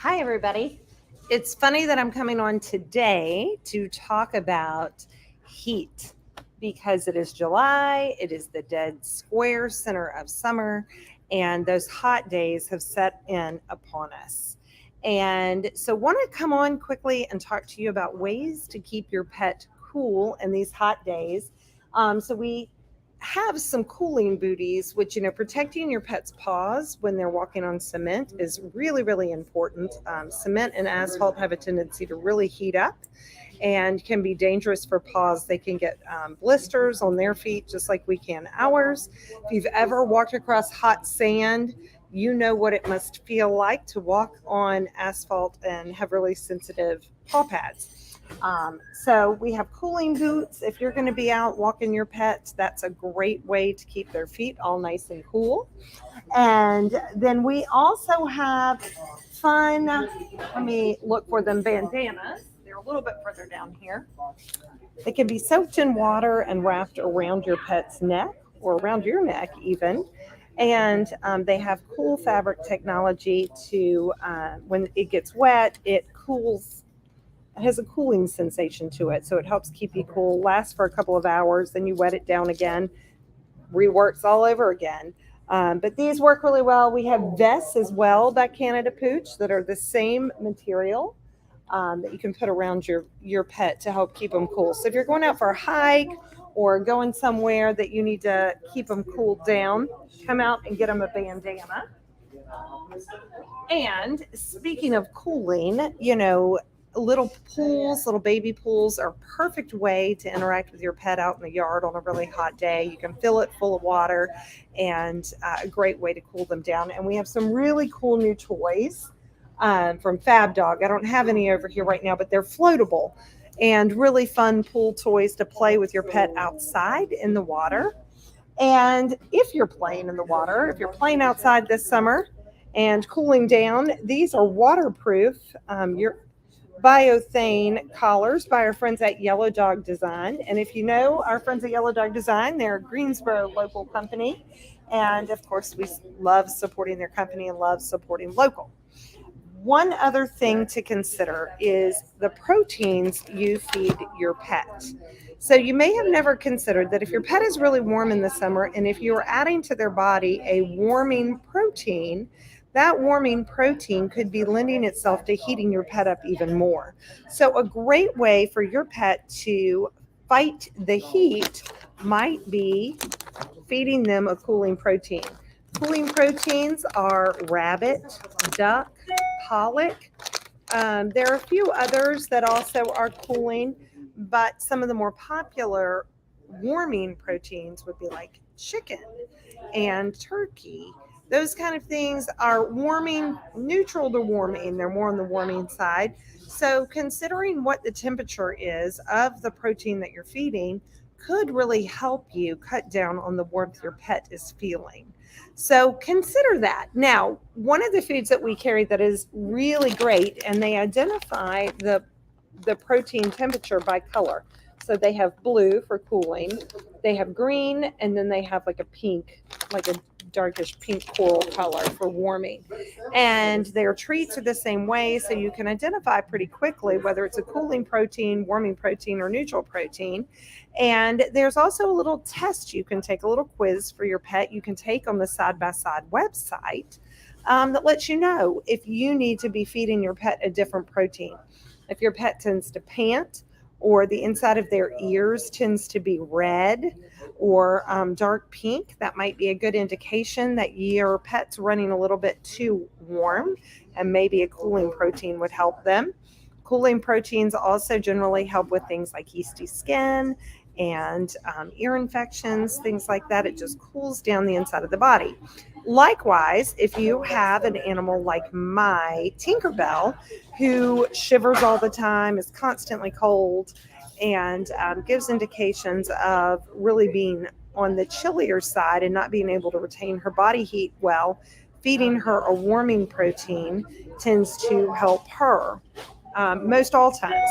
Hi, everybody. It's funny that I'm coming on today to talk about heat because it is July, it is the dead square center of summer, and those hot days have set in upon us. And so, want to come on quickly and talk to you about ways to keep your pet cool in these hot days. We have some cooling booties, which, protecting your pet's paws when they're walking on cement is really, really important. Cement and asphalt have a tendency to really heat up and can be dangerous for paws. They can get blisters on their feet just like we can ours. If you've ever walked across hot sand, you know what it must feel like to walk on asphalt and have really sensitive paw pads. So we have cooling boots. If you're going to be out walking your pets, that's a great way to keep their feet all nice and cool. And then we also have fun, let me look for them, bandanas. They're a little bit further down here. They can be soaked in water and wrapped around your pet's neck or around your neck even. And they have cool fabric technology to, when it gets wet, it cools. It has a cooling sensation to it, so it helps keep you cool. Lasts for a couple of hours, then you wet it down again, reworks all over again. But these work really well. We have vests as well by Canada Pooch that are the same material that you can put around your pet to help keep them cool. So if you're going out for a hike or going somewhere that you need to keep them cooled down, come out and get them a bandana. And speaking of cooling, little pools, little baby pools are a perfect way to interact with your pet out in the yard on a really hot day. You can fill it full of water and a great way to cool them down. And we have some really cool new toys from Fab Dog. I don't have any over here right now, but they're floatable and really fun pool toys to play with your pet outside in the water. And if you're playing in the water, if you're playing outside this summer and cooling down, these are waterproof. Your biothane collars by our friends at Yellow Dog Design. And if you know our friends at Yellow Dog Design, they're a Greensboro local company. And of course, we love supporting their company and love supporting local. One other thing to consider is the proteins you feed your pet. So you may have never considered that if your pet is really warm in the summer and if you're adding to their body a warming protein, that warming protein could be lending itself to heating your pet up even more. So a great way for your pet to fight the heat might be feeding them a cooling protein. Cooling proteins are rabbit, duck, pollock. There are a few others that also are cooling, but some of the more popular warming proteins would be like chicken and turkey. Those kind of things are warming, neutral to warming. They're more on the warming side. So considering what the temperature is of the protein that you're feeding could really help you cut down on the warmth your pet is feeling. So consider that. Now, one of the foods that we carry that is really great, and they identify the protein temperature by color. So they have blue for cooling, they have green, and then they have like a pink, like a darkish pink coral color for warming. And their treats are the same way, so you can identify pretty quickly whether it's a cooling protein, warming protein, or neutral protein. And there's also a little test you can take, a little quiz for your pet you can take on the Side by Side website that lets you know if you need to be feeding your pet a different protein. If your pet tends to pant, or the inside of their ears tends to be red or dark pink, that might be a good indication that your pet's running a little bit too warm, and maybe a cooling protein would help them. Cooling proteins also generally help with things like yeasty skin and ear infections, things like that. It just cools down the inside of the body. Likewise, if you have an animal like my Tinkerbell, who shivers all the time, is constantly cold, and gives indications of really being on the chillier side and not being able to retain her body heat well, feeding her a warming protein tends to help her most all times.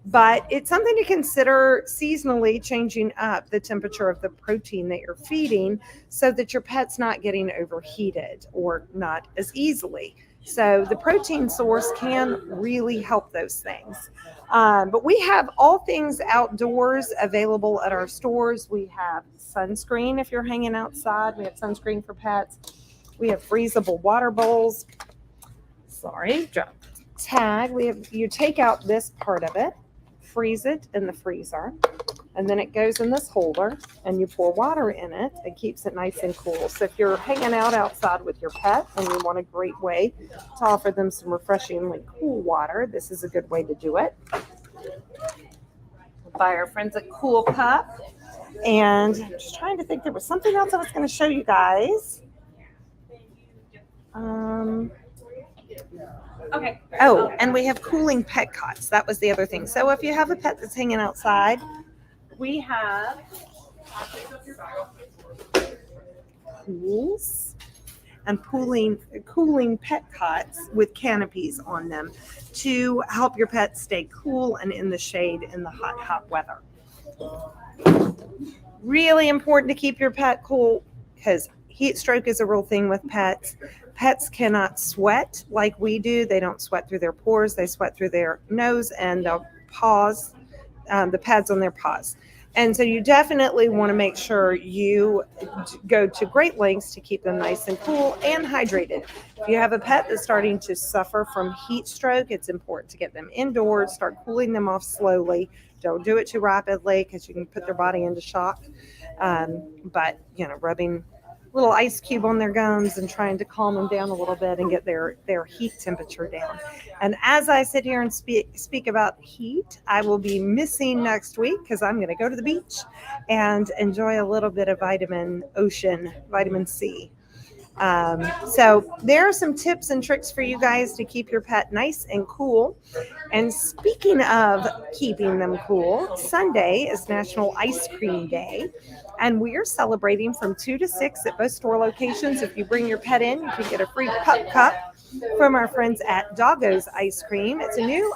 But it's something to consider seasonally, changing up the temperature of the protein that you're feeding so that your pet's not getting overheated or not as easily. So the protein source can really help those things. But we have all things outdoors available at our stores. We have sunscreen if you're hanging outside. We have sunscreen for pets. We have freezable water bowls. Sorry, drop tag. You take out this part of it, freeze it in the freezer, and then it goes in this holder and you pour water in it. It keeps it nice and cool. So if you're hanging out outside with your pet and you want a great way to offer them some refreshingly cool water, this is a good way to do it. By our friends at Cool Cup. And I'm just trying to think, there was something else I was going to show you guys. Okay. Oh, and we have cooling pet cots. That was the other thing. So if you have a pet that's hanging outside, we have pools and cooling pet cots with canopies on them to help your pet stay cool and in the shade in the hot weather. Really important to keep your pet cool because heat stroke is a real thing with pets. Pets cannot sweat like we do. They don't sweat through their pores. They sweat through their nose and their paws, the pads on their paws. And so you definitely want to make sure you go to great lengths to keep them nice and cool and hydrated. If you have a pet that's starting to suffer from heat stroke, it's important to get them indoors, start cooling them off slowly. Don't do it too rapidly because you can put their body into shock. But, rubbing a little ice cube on their gums and trying to calm them down a little bit and get their heat temperature down. And as I sit here and speak about heat, I will be missing next week because I'm going to go to the beach and enjoy a little bit of vitamin C. So there are some tips and tricks for you guys to keep your pet nice and cool. And speaking of keeping them cool, Sunday is National Ice Cream Day. And we are celebrating from 2 to 6 at both store locations. If you bring your pet in, you can get a free pup cup from our friends at Doggo's Ice Cream. It's a new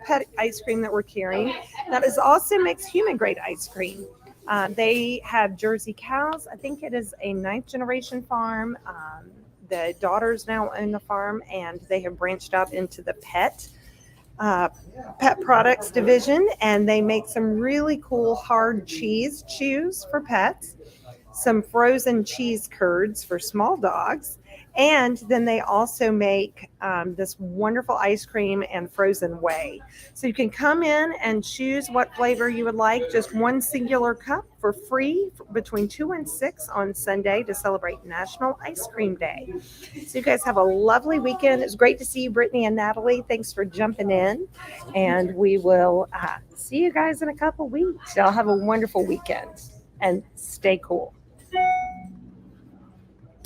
pet ice cream that we're carrying that also makes human grade ice cream. They have Jersey cows. I think it is a 9th generation farm. The daughters now own the farm, and they have branched out into the pet products division, and they make some really cool hard cheese chews for pets, some frozen cheese curds for small dogs, and then they also make this wonderful ice cream and frozen whey. So you can come in and choose what flavor you would like, just one singular cup for free between 2 and 6 on Sunday to celebrate National Ice Cream Day. So you guys have a lovely weekend. It's great to see you, Brittany and Natalie. Thanks for jumping in. And we will see you guys in a couple weeks. Y'all have a wonderful weekend and stay cool.